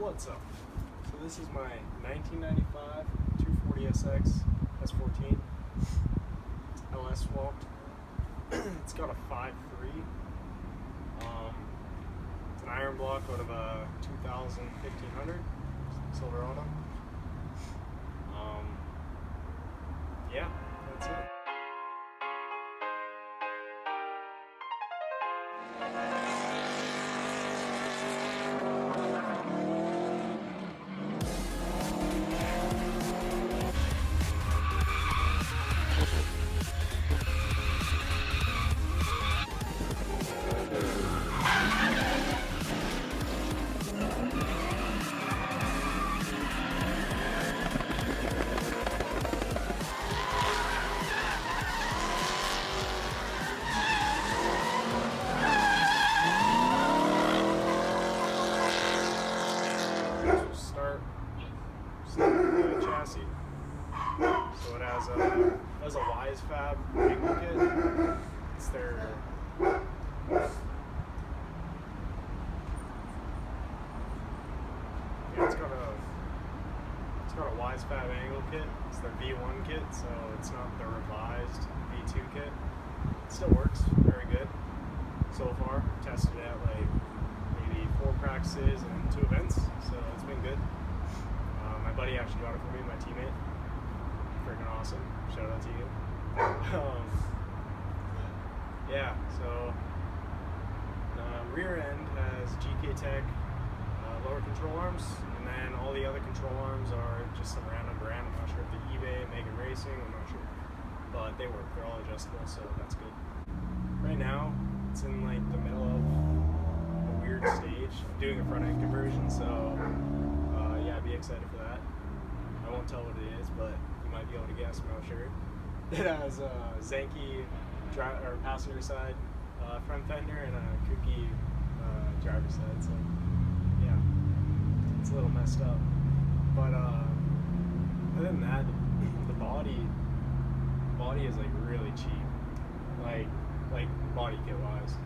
What's up? So this is my 1995 240SX S14 LS swapped. It's got a 5.3. It's an iron block out of a 2000 1500 Silverado. Yeah, that's it. Start with the chassis. So it has a Wise Fab angle kit. It's their it's got a Wise Fab angle kit. It's their V1 kit, so it's not the revised V2 kit. It still works very good so far. Tested it at like maybe 4 practices and 2 events, so it's been good. My buddy actually got it for me, my teammate. Freaking awesome. Shout out to you. Yeah, so rear end has GK Tech lower control arms, and then all the other control arms are just some random brand. I'm not sure if they're eBay, Megan Racing, I'm not sure. But they work, they're all adjustable, so that's good. Right now, it's in like the middle of a weird stage. I'm doing a front end conversion, so yeah, I'd be excited for that. I won't tell what it is, but you might be able to guess, I'm not sure. It has a Zenki passenger side front fender and a kooky driver's side, so yeah, it's a little messed up. But other than that, the body is like really cheap, like body kit wise.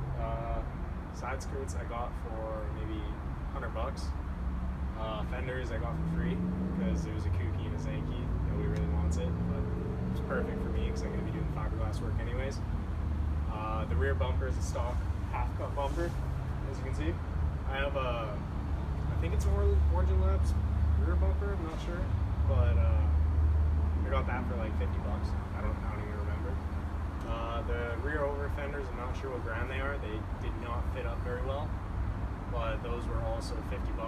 Side skirts I got for maybe $100. Fenders I got for free because it was a kooky and a Zenki. Nobody really wants it, but it's perfect for me because I'm going to be doing fiberglass work anyways. The rear bumper is a stock half-cut bumper, as you can see. I have I think it's an Origin Labs rear bumper, I'm not sure, but I got that for like $50. I don't even remember. The rear over fenders, I'm not sure what brand they are. They did not fit up very well, but those were also $50.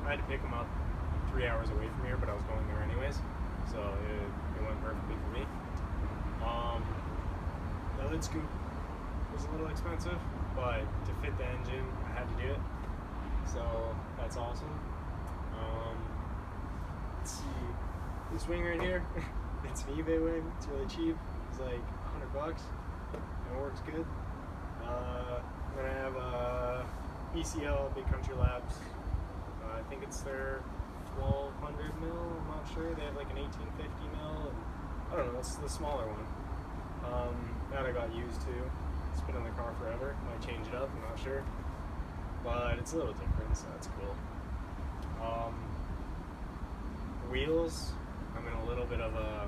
I had to pick them up 3 hours away from here, but I was going there anyways, so it went perfectly for me. The lid scoop was a little expensive, but to fit the engine, I had to do it, so that's awesome. Let's see, this wing right here, it's an eBay wing, it's really cheap, it's like $100, and it works good. Then I have a ECL, Big Country Labs, I think it's their 1200 mil, I'm not sure, they have like an 1850 mil, and I don't know, that's the smaller one. That I got used to. It's been in the car forever. Might change it up, I'm not sure. But it's a little different, so that's cool. Wheels, I'm in a little bit of a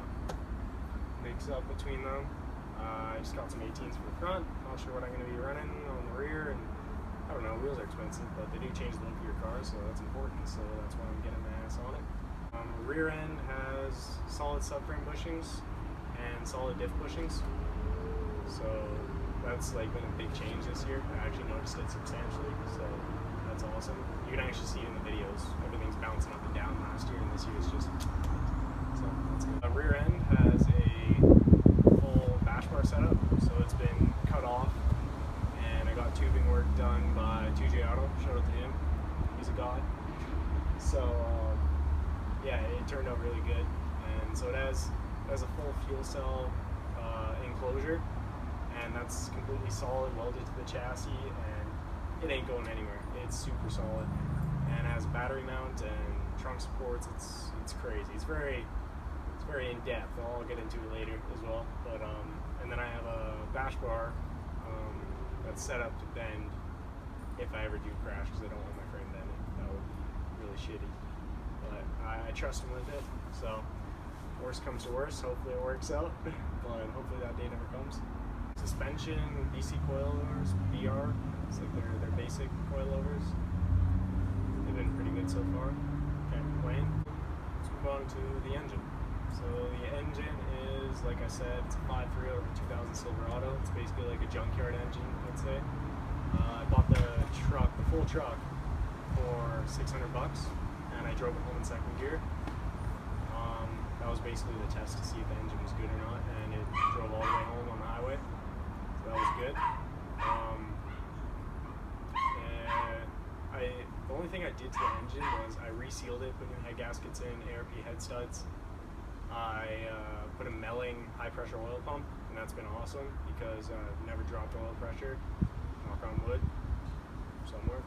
mix up between them. I just got some 18s for the front. Not sure what I'm going to be running on the rear, and I don't know, wheels are expensive, but they do change the look of your car, so that's important, so that's why I'm getting my ass on it. Rear end has solid subframe bushings and solid diff bushings, so that's like been a big change this year. I actually noticed it substantially, so that's awesome. You can actually see it in the videos. Everything's bouncing up and down last year, and this year is just, so that's good. The rear end has a full bash bar setup, so it's been cut off, and I got tubing work done by 2J Auto. Shout out to him, he's a god. So yeah, it turned out really good, and so it has a full fuel cell enclosure, and that's completely solid, welded to the chassis, and it ain't going anywhere. It's super solid, and has battery mount and trunk supports. It's crazy. It's very in depth. I'll get into it later as well. But and then I have a bash bar that's set up to bend if I ever do crash, because I don't want my frame bending. That would be really shitty. But I trust him with it, so worst comes to worst, hopefully it works out, but hopefully that day never comes. Suspension, BC coilovers, BR, it's like their basic coilovers. They've been pretty good so far, can't complain. Let's move on to the engine. So the engine is, like I said, it's a 5.3 over 2000 Silverado. It's basically like a junkyard engine, I'd say. I bought the full truck for $600, and I drove it home in second gear. That was basically the test to see if the engine was good or not, and it drove all the way home on the highway, so that was good. The only thing I did to the engine was I resealed it, put new head gaskets in, ARP head studs. I put a Melling high pressure oil pump, and that's been awesome because I've never dropped oil pressure, knock on wood, somewhere,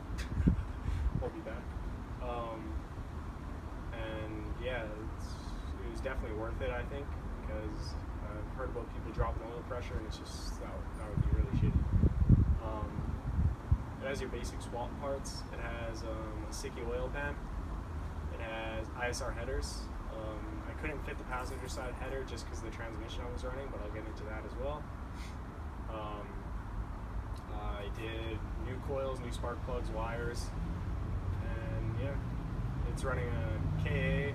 hold me back. And yeah, it was definitely worth it, I think, because I've heard about people dropping oil pressure, and it's just, that would be really shitty. It has your basic swap parts. It has a sticky oil pan. It has ISR headers. I couldn't fit the passenger side header just because of the transmission I was running, but I'll get into that as well. I did new coils, new spark plugs, wires, and yeah, it's running a KA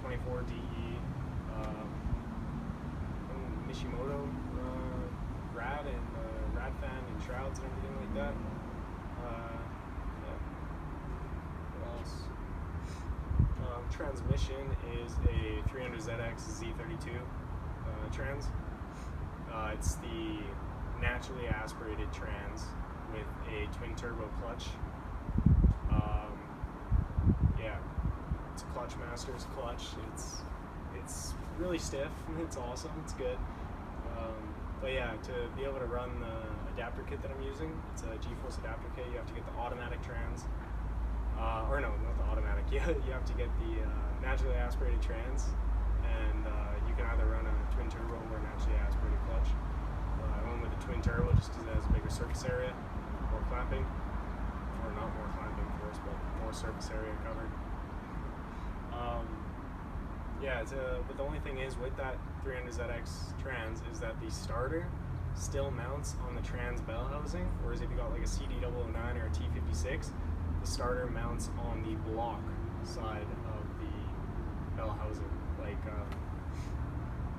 24DE Mishimoto rad and rad fan and shrouds and everything like that. Yeah. What else? Transmission is a 300ZX Z32 trans. It's the naturally aspirated trans with a twin turbo clutch. Yeah, it's a Clutch Masters clutch. It's really stiff. It's awesome. It's good. But yeah, to be able to run the adapter kit that I'm using, it's a G-Force adapter kit. You have to get the automatic trans, or no, not the automatic. You have to get the naturally aspirated trans, and you can either run a twin turbo or a naturally aspirated clutch. I went with the twin turbo just because it has a bigger surface area, more clamping, or not more clamping, of course, but more surface area covered. Yeah, but the only thing is with that 300ZX trans is that the starter still mounts on the trans bell housing, whereas if you got like a CD009 or a T56, the starter mounts on the block side of the bell housing. Like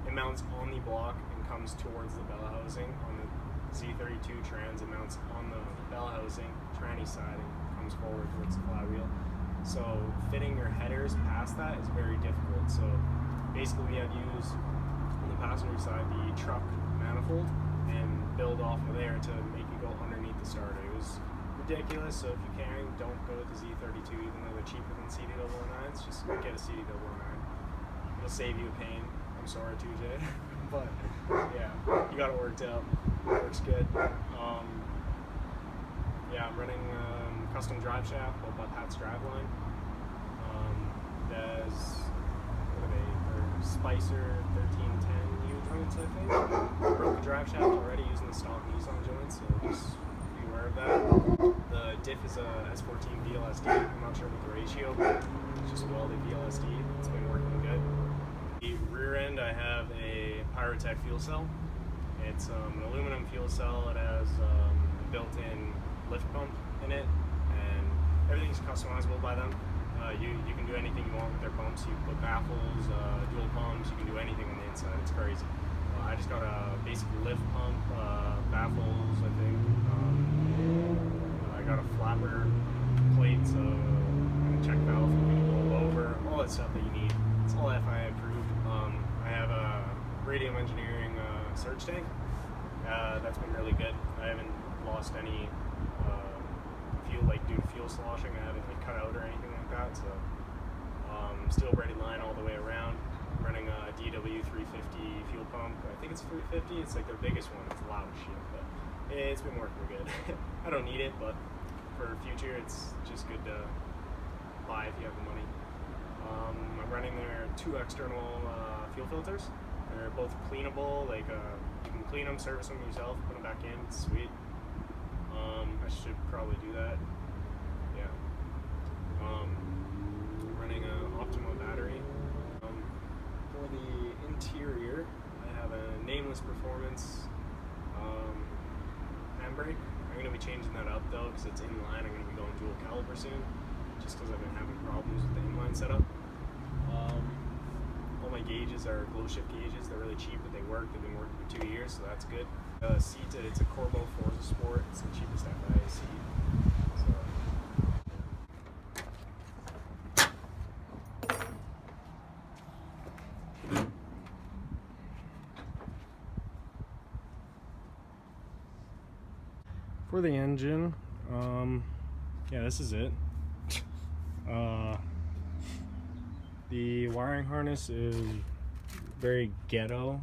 it mounts on the block and comes towards the bell housing. On the Z32 trans, it mounts on the bell housing, tranny side, and comes forward towards the flywheel. So fitting your headers past that is very difficult. So basically we had to use on the passenger side the truck manifold and build off of there to make it go underneath the starter. It was ridiculous, so if you can, don't go with the Z32, even though they're cheaper than CD009s, just get a CD009. It'll save you a pain. I'm sorry, 2J. But yeah, you got it worked out. It works good. Yeah, I'm running custom drive shaft built by Pat's Driveline. There's, what are they? They're Spicer 1310 U joints, I think. I broke the drive shaft already using the stock Nissan joints, so just be aware of that. The diff is a S14 VLSD. I'm not sure what the ratio, but it's just a welded VLSD. It's been working good. The rear end, I have a Pyrotech fuel cell. It's an aluminum fuel cell. It has a built-in lift pump in it, and everything's customizable by them. You can do anything you want with their pumps. You put baffles, dual pumps, you can do anything on the inside. It's crazy. I just got a basic lift pump, baffles, I think. I got a flapper plate, so a check valve for you to roll over, all that stuff that you need. It's all FIA approved. I have a Radium Engineering surge tank. That's been really good. I haven't lost any fuel, like due to fuel sloshing. I haven't like cut out or anything like that. So steel braided line all the way around. I'm running a DW350 fuel pump. I think it's 350. It's like their biggest one. It's loud as shit, but it's been working good. I don't need it, but for future, it's just good to buy if you have the money. I'm running their 2 external fuel filters. They're both cleanable. Like you can clean them, service them yourself, put them back in. It's sweet. I should probably do that. Yeah. S Performance handbrake. I'm going to be changing that up though because it's inline. I'm going to be going dual caliper soon just because I've been having problems with the inline setup. All my gauges are glow shift gauges. They're really cheap, but they work. They've been working for 2 years, so that's good. Seat, it's a Corbeau Forza Sport. It's the cheapest FIA seat. For the engine, yeah, this is it. The wiring harness is very ghetto.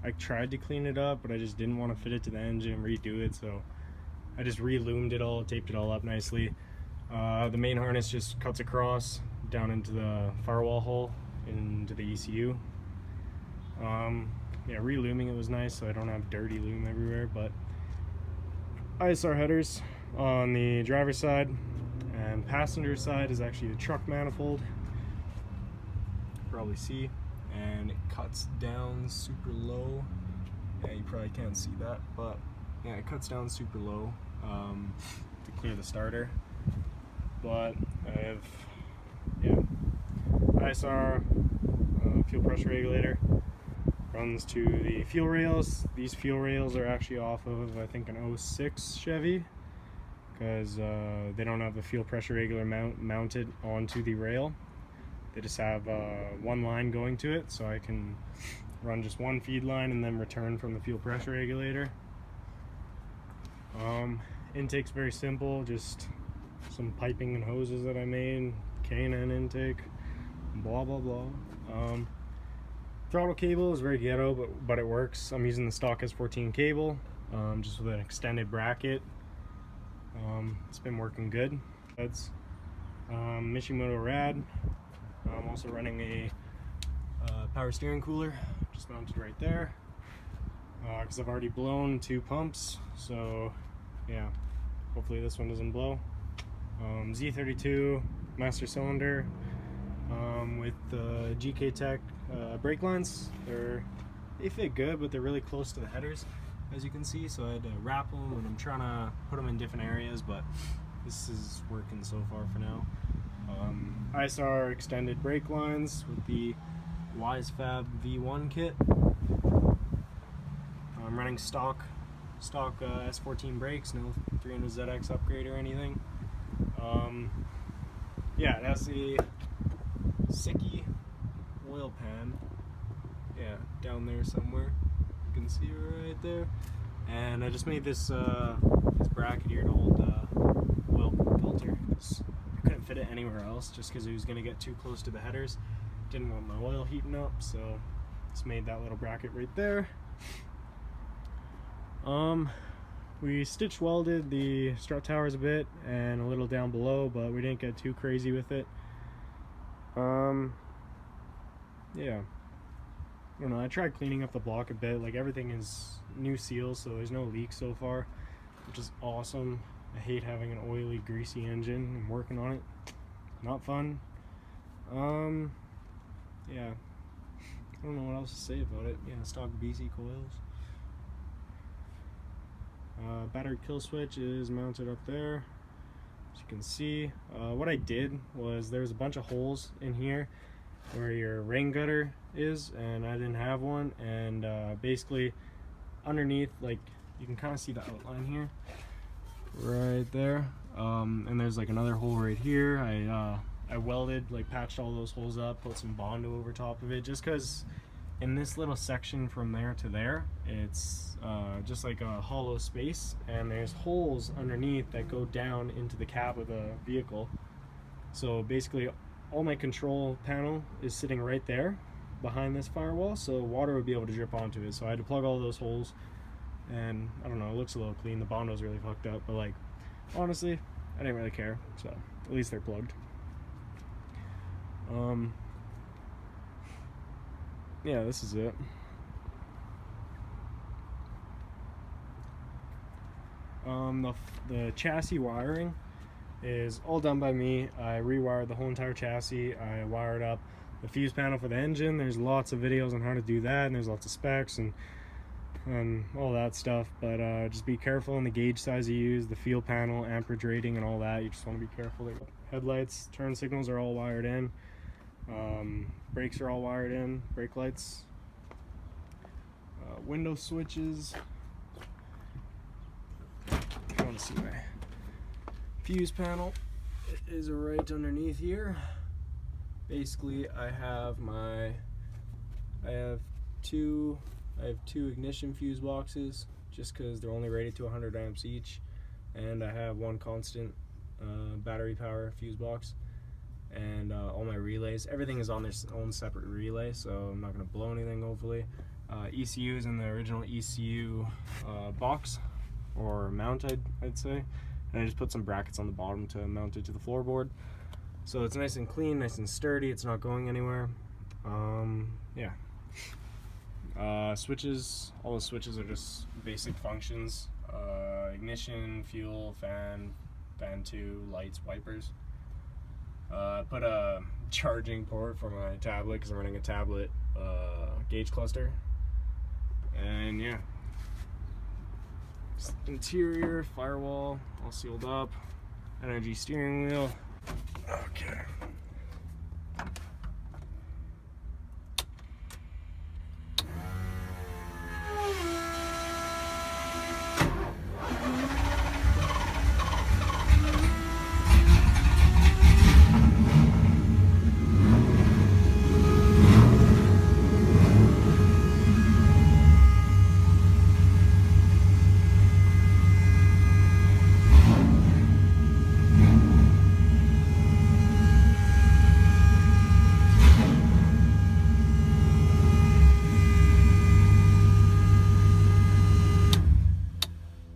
I tried to clean it up, but I just didn't want to fit it to the engine and redo it, so I just re-loomed it all, taped it all up nicely. The main harness just cuts across down into the firewall hole into the ECU. Yeah, re-looming it was nice so I don't have dirty loom everywhere. But ISR headers on the driver's side, and passenger side is actually a truck manifold. Probably see, and it cuts down super low. Yeah, you probably can't see that, but yeah, it cuts down super low to clear the starter. But I have, yeah, ISR fuel pressure regulator, runs to the fuel rails. These fuel rails are actually off of, I think, an 06 Chevy, because they don't have the fuel pressure regulator mounted onto the rail. They just have one line going to it, so I can run just one feed line and then return from the fuel pressure regulator. Intake's very simple, just some piping and hoses that I made, K&N intake, blah blah blah. Throttle cable is very ghetto, but it works. I'm using the stock S14 cable, just with an extended bracket. It's been working good. That's Mishimoto Rad. I'm also running a power steering cooler, just mounted right there, because I've already blown 2 pumps, so yeah, hopefully this one doesn't blow. Z32 master cylinder with the GK Tech brake lines. They fit good, but they're really close to the headers, as you can see, so I had to wrap them, and I'm trying to put them in different areas, but this is working so far for now. ISR extended brake lines with the WiseFab V1 kit. I'm running stock S14 brakes, no 300ZX upgrade or anything. Yeah, that's the Sicky oil pan. Yeah, down there somewhere. You can see it right there. And I just made this bracket here to hold the oil filter. I couldn't fit it anywhere else just because it was going to get too close to the headers. Didn't want my oil heating up, so just made that little bracket right there. We stitch welded the strut towers a bit and a little down below, but we didn't get too crazy with it. Yeah, I don't know, I tried cleaning up the block a bit. Like, everything is new seals, so there's no leaks so far, which is awesome. I hate having an oily, greasy engine and working on it. Not fun. Yeah, I don't know what else to say about it. Yeah, stock BC coils. Battery kill switch is mounted up there, as you can see. What I did was there's a bunch of holes in here where your rain gutter is, and I didn't have one, and basically underneath, like, you can kind of see the outline here right there, and there's like another hole right here. I welded, like, patched all those holes up, put some Bondo over top of it, just because in this little section from there to there, it's just like a hollow space, and there's holes underneath that go down into the cab of the vehicle. So basically all my control panel is sitting right there behind this firewall, so water would be able to drip onto it. So I had to plug all those holes, and I don't know, it looks a little clean. The Bondo's really fucked up, but, like, honestly, I didn't really care, so at least they're plugged. Yeah, this is it. The chassis wiring is all done by me. I rewired the whole entire chassis. I wired up the fuse panel for the engine. There's lots of videos on how to do that, and there's lots of specs, and and all that stuff. But just be careful in the gauge size you use, the fuel panel, amperage rating, and all that. You just want to be careful. Headlights, turn signals are all wired in. Brakes are all wired in. Brake lights, window switches. If you want to see my fuse panel, it is right underneath here. Basically, I have two ignition fuse boxes, just because they're only rated to 100 amps each, and I have one constant battery power fuse box, and all my relays, everything is on their own separate relay, so I'm not going to blow anything, hopefully. ECU is in the original ECU box, or mount, I'd say, and I just put some brackets on the bottom to mount it to the floorboard, so it's nice and clean, nice and sturdy, it's not going anywhere. Yeah. Switches, all the switches are just basic functions. Ignition, fuel, fan 2, lights, wipers. I put a charging port for my tablet because I'm running a tablet gauge cluster. And yeah. Interior, firewall, all sealed up. Energy steering wheel. Okay.